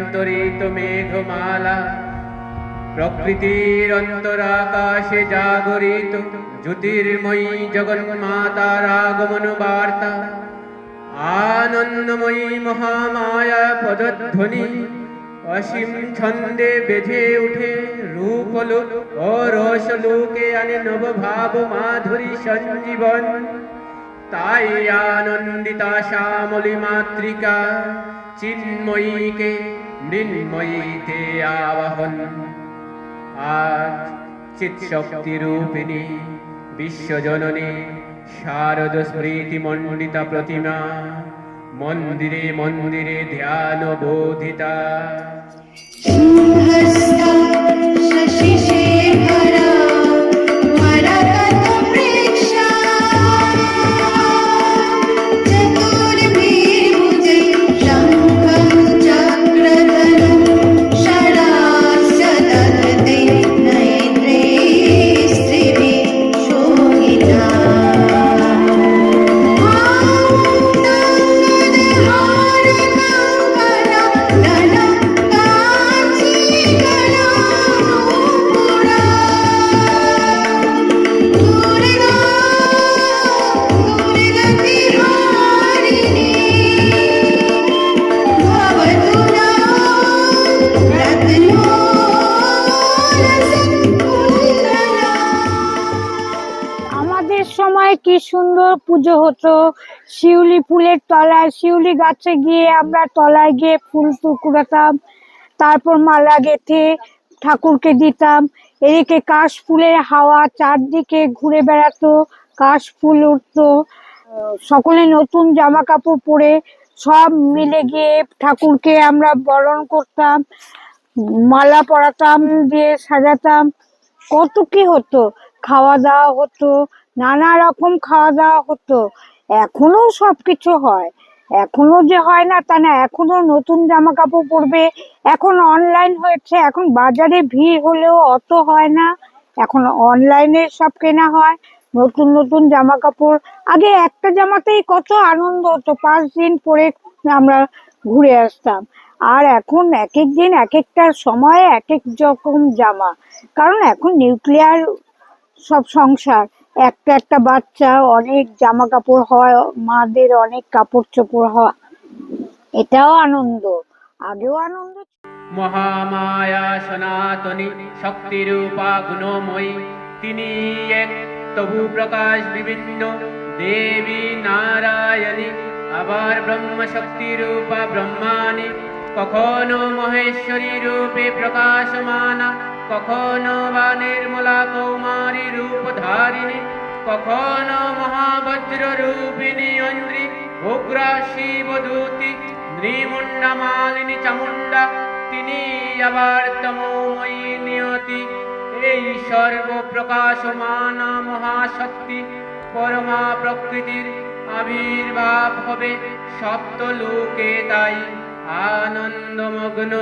অন্তরিত মেঘমালা, প্রকৃতির অন্তরাকাশে জাগরিত জ্যোতির্ময়ী জগন্মাতার আগমন বার্তা, আনন্দময়ী মহামায়া পদধ্বনি অসীম ছন্দে বেজে উঠে রূপলোক ও রসলোকে আনে নবভাব মাধুরী সঞ্জীবন। তাই আনন্দিতা শ্যামলী মাতৃকা চিন্ময়ীকে মৃন্ময়ীতে আবাহন। আজ চিৎশক্তি রূপিণী বিশ্বজননী শারদ স্মৃতি মণ্ডিতা প্রতিমা মন্দিরে মন্দিরে ধ্যান বোধিতা। সময় কি সুন্দর পুজো হতো। শিউলি ফুলের তলায়, শিউলি গাছে গিয়ে আমরা তলায় গিয়ে ফুল কুড়াতাম, তারপর মালা গেঁথে ঠাকুরকে দিতাম। এদিকে কাশ ফুলের হাওয়া চারদিকে ঘুরে বেড়াতো, কাশ ফুল উঠতো। সকলে নতুন জামা কাপড় পরে সব মিলে গিয়ে ঠাকুরকে আমরা বরণ করতাম, মালা পরাতাম, দিয়ে সাজাতাম। কত কি হতো, খাওয়া দাওয়া হতো, নানা রকম খাওয়া দাওয়া হতো। এখনো সবকিছু হয়, এখনো যে হয় না তা না, এখনো নতুন জামা কাপড় পরবে। এখন অনলাইন হয়েছে, এখন বাজারে ভিড় হলেও অত হয় না, এখন অনলাইনে সব কেনা হয় নতুন নতুন জামা কাপড়। আগে একটা জামাতেই কত আনন্দ হতো, 5 দিন পরে আমরা ঘুরে আসতাম। আর এখন এক এক দিন এক একটা সময়ে এক এক রকম জামা, কারণ এখন নিউক্লিয়ার সব সংসার। একটা একটা বাচ্চা, অনেক জামা কাপড় হয়, মাদের অনেক কাপড় চোপড় হয়, এটাও আনন্দ, আগেও আনন্দ। মহামায়া সনাতনী শক্তিরূপা গুণময়ী, তিনি এক তবু প্রকাশ বিভিন্ন দেবী নারায়ণী। আবার ব্রহ্ম শক্তি রূপা ব্রহ্মাণী, কখনো মহেশ্বরী রূপে প্রকাশমানা, কখনো বা নির্মলা কৌমারী রূপ ধারিণী, কখনো মহাবজ্র রূপিণী অন্ধ্রী উগ্রা শিবদূতি নৃমুণ্ডা মালিনী চামুণ্ডা। তিনি আবার তমোময়ী নিয়তি, এই সর্বপ্রকাশমানা মহাশক্তি পরমা প্রকৃতির আবির্ভাব হবে সপ্তলোকে, তাই আনন্দমগ্ন।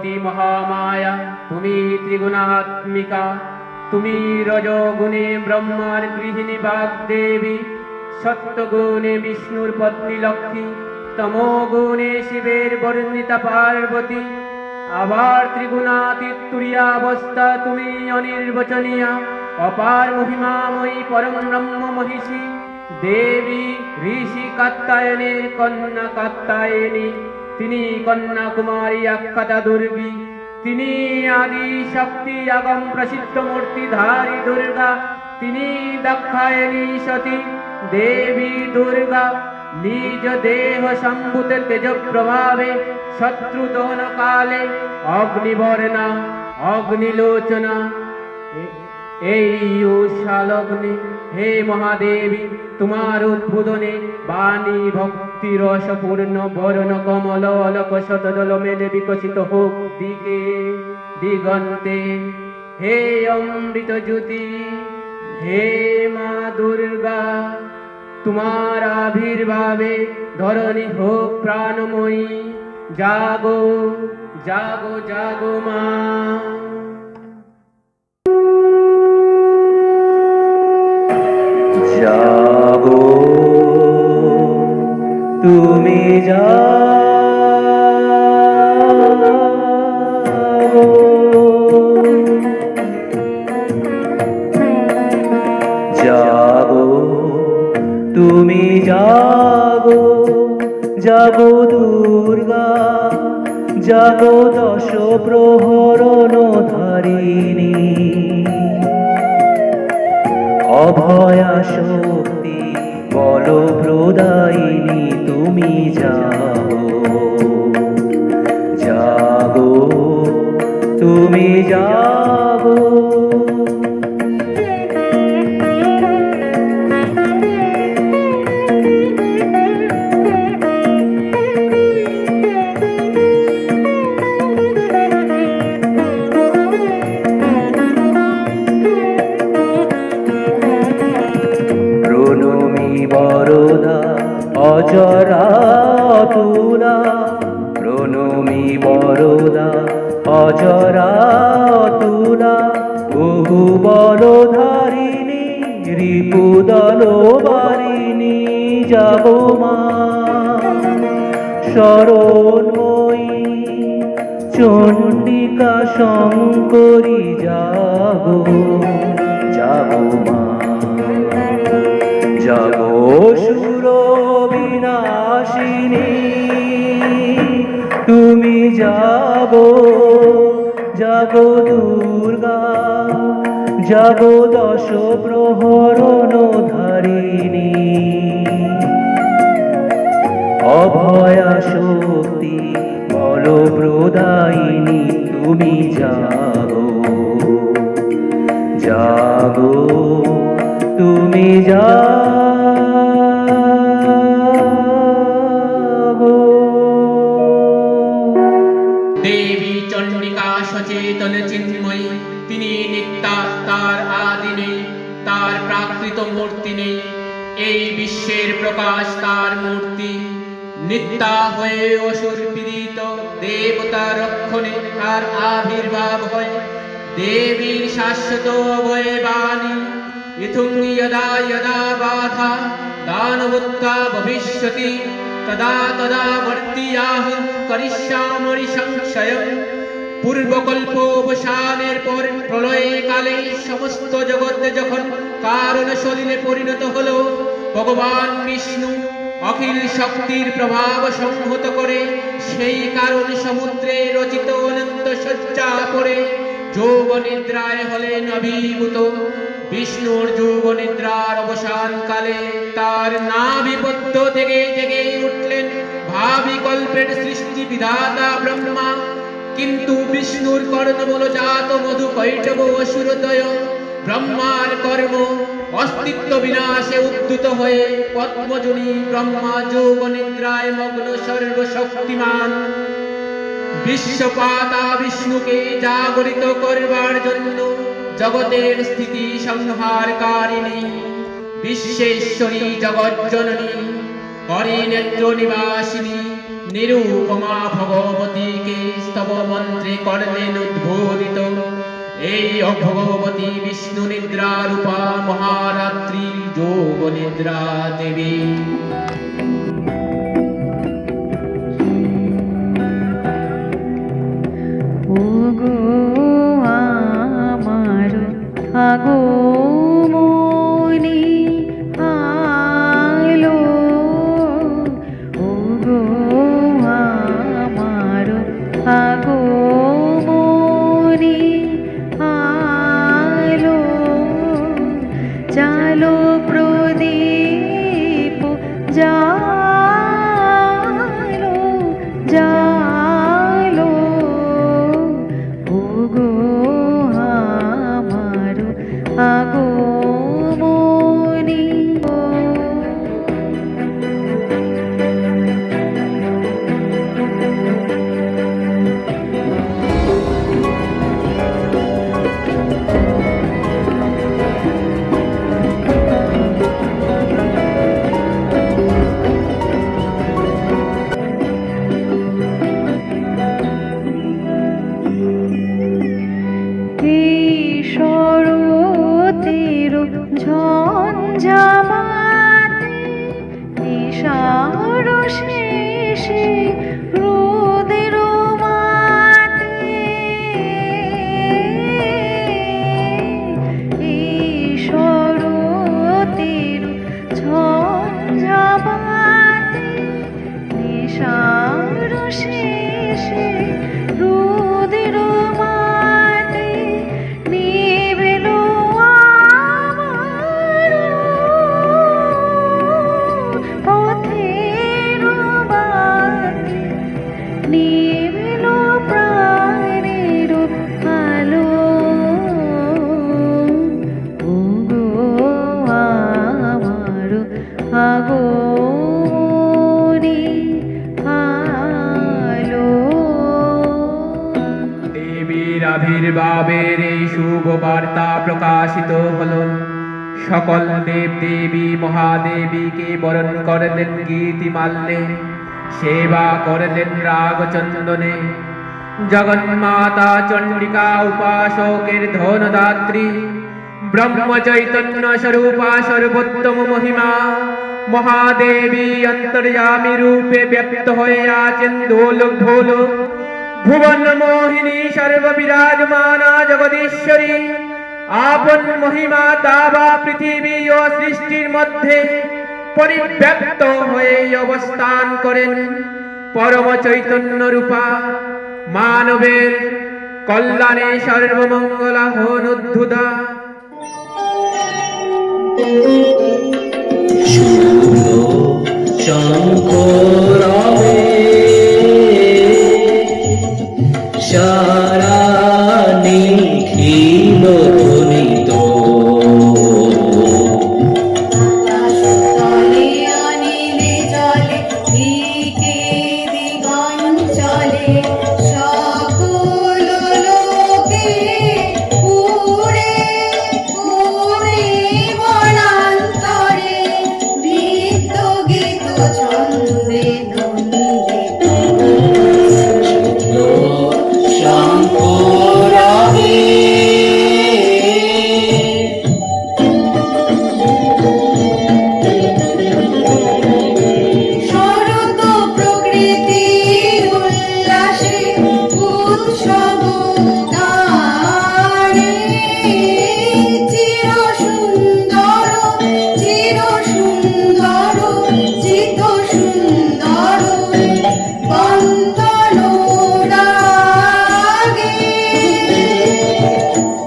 ভগবতী মহামায়া, তুমি ত্রিগুণাত্মিকা। তুমি রজগুণে ব্রহ্মার গৃহিণী বাগদেবী, সত্যগুণে বিষ্ণুর পত্নী লক্ষ্মী, তমোগুণে শিবের বর্ণিতা পার্বতী। আবার ত্রিগুণাতীত তুরীয়াবস্থা তুমি অনির্বচনীয়া, অপার মহিমাময়ী পরম ব্রহ্ম মহিষী দেবী, ঋষি কাত্যায়নের কন্যা কাত্যায়নী। তিনি কন্যা কুমারী আখ্যাতা দুর্গী। তিনি আদি শক্তি আগম প্রসিদ্ধ মূর্তিধারী দুর্গা। তিনি দাক্ষায়ণী সতী দেবী দুর্গা। নিজ দেহ সম্ভূত তেজ প্রভাবে শত্রুদহন কালে অগ্নিবর্ণা অগ্নিলোচনা। এই উষালগ্নে হে মহাদেবী, তোমার উদ্বোধনে বাণী ভক্তি রসপূর্ণ বরণ কমল অলক শতদল মেলে বিকশিত হোক দিকে দিগন্তে। হে অমৃত জ্যোতি, হে মা দুর্গা, তোমার আবির্ভাবে ধরণী হোক প্রাণময়ী। জাগো জাগো জাগো মা। জাগো তুমি জাগো, জাগো তুমি জাগো, জাগো দুর্গা, জাগো দশ প্রহরণ ধারিণী। অভয়া শক্তি বল প্রদায়িনী, তুমি জাগো, জাগো তুমি জাগো। বরদা অজরা তুলা, প্রণমী বরদা অজরা তুলা। বহু বলধারিণী রিপুদল বারিণী, জাগো মা শরণময়ী চণ্ডিকা শঙ্করী, জাগো জাগো মা। জাগো সুর বিনাশিনী, তুমি জাগো, জাগো দুর্গা, জাগো দশ প্রহরণ ধারিণী। অভয়া শক্তি বল প্রদায়িনী, তুমি জাগো, জাগো তুমি জাগো। দেবী চণ্ডিকা সচেতন চিন্ময়ী, তিনি নিত্যা, তার আদি নেই, তার প্রাকৃত মূর্তি নেই। এই বিশ্বের প্রকাশ তার মূর্তি। নিত্যা হয়ে অসুর পীড়িত দেবতা রক্ষণে তার আবির্ভাব হয়। দেবীর শাশ্বত অভয় বাণী, ইথুং যদা যদা বাধা দানবোত্থা ভবিষ্যতি, তদা তদা বর্তিয়াহ করিষ্যামি সংশয়ম। পূর্বকল্পবসানের পর প্রলয়ে কালে সমস্ত জগৎ যখন কারণ সলিলে পরিণত হলো, ভগবান বিষ্ণু অখিল শক্তির প্রভাব সংহত করে সেই কারণ সমুদ্রে রচিত অনন্ত শয্যা পড়ে যোগ নিদ্রায় হলেন অভিভূত। বিষ্ণুর যোগ নিদ্রার অবসান কালে তার নাভিপদ্য থেকে জেগে উঠলেন ভাবি কল্পের সৃষ্টি বিধাতা ব্রহ্মা। কিন্তু বিষ্ণুর কর্ণমূল জাত মধু কৈটব অসুরদয় ব্রহ্মার কর্ম অস্তিত্ব বিনাশে উদ্ধত হয়ে পদ্মজনী ব্রহ্মা যোগ নিদ্রায় মগ্ন সর্বশক্তিমান। বিশ্বপাতা বিষ্ণুকে জাগরিত করবার জন্য জগতের স্থিতি সংহারকারিণী বিশ্বেশ্বরী জগজ্জননী হরিনেত্র নিবাসিনী নিরুপমা ভগবতীকে স্তব মন্ত্রে করলেন উদ্বোধিত। এই অভগবতী বিষ্ণু নিদ্রা রূপা মহারাত্রি যোগ নিদ্রা দেবী। ওগো আমার আগমনী আলো, ওগো আমার আগমনী আলো, জালো প্রদীপ জালো জালো, ওগো আমার আগমনী। শরতের ঝঞ্ঝামাতে নিশার শেষে রোদের মাতে, এই শরতের ঝঞ্ঝামাতে নিশার শেষে রোদের মাতে নিভেল আমার পথের বাতি, নিভেল প্রাণের আলো, ওগো আমার আগমনী আলো। দেবীর আবির্ভাবের এই শুভ বার্তা প্রকাশিত হলো। সকল দেব দেবী মহাদেবীকে বরণ করলেন গীতিমাল্যে, সেবা করলেন রাগ চন্দনে। জগন্মাতা চণ্ডিকা উপাসকের ধনদাত্রী, ব্রহ্ম চৈতন্য স্বরূপা সর্বোত্তম মহিমা মহাদেবী অন্তর্যামী রূপে ব্যক্ত হয়ে আছেন দোলক ঢোলক। ভুবন মোহিনী সর্ববিরাজমানা জগদীশ্বরী আপন মহিমা দাবা পৃথিবী ও সৃষ্টির মধ্যে পরিব্যাপ্ত হয়ে অবস্থান করেন। পরম চৈতন্য রূপা মানবের কল্যাণে সর্বমঙ্গলা হন উদ্ধুতা। শঙ্করবে সারা নিখিল ধ্বনিত, আকাশতলে অনিলে জলে দিকে দিগঞ্চলে সকল লোকে উড়ে উড়ে বনান্তরে বৃত্ত গীত ছন্দে নন্দিত। শঙ্করবে শরৎ প্রকৃতির উল্লাসে উৎসব গানে চির সুন্দর চিত সুন্দর বন্দন রাগে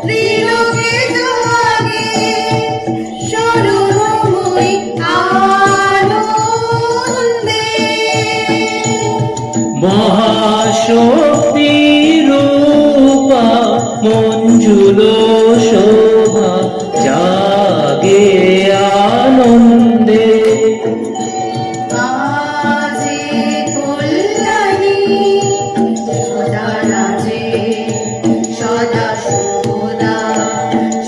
ত্রিলোকে জাগে শরণময়ী আনন্দে। মহাশক্তি রূপা মঞ্জুল শোভা জাগে আনন্দে, বাজে কল্যাণী সদা রাজে সদা শুভদা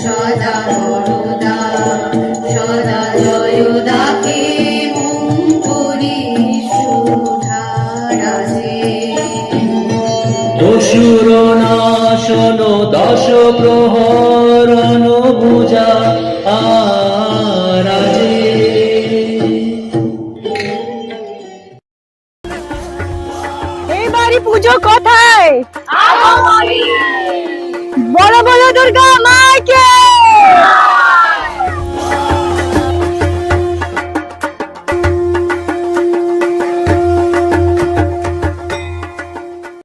সদা বরদা সদা জয়দাকে মঙ্গলী সুধারা। প্রহরণ ভুজা আরাজে। এইবারই পুজো কোথায়? বলো বলো দুর্গা মাকে।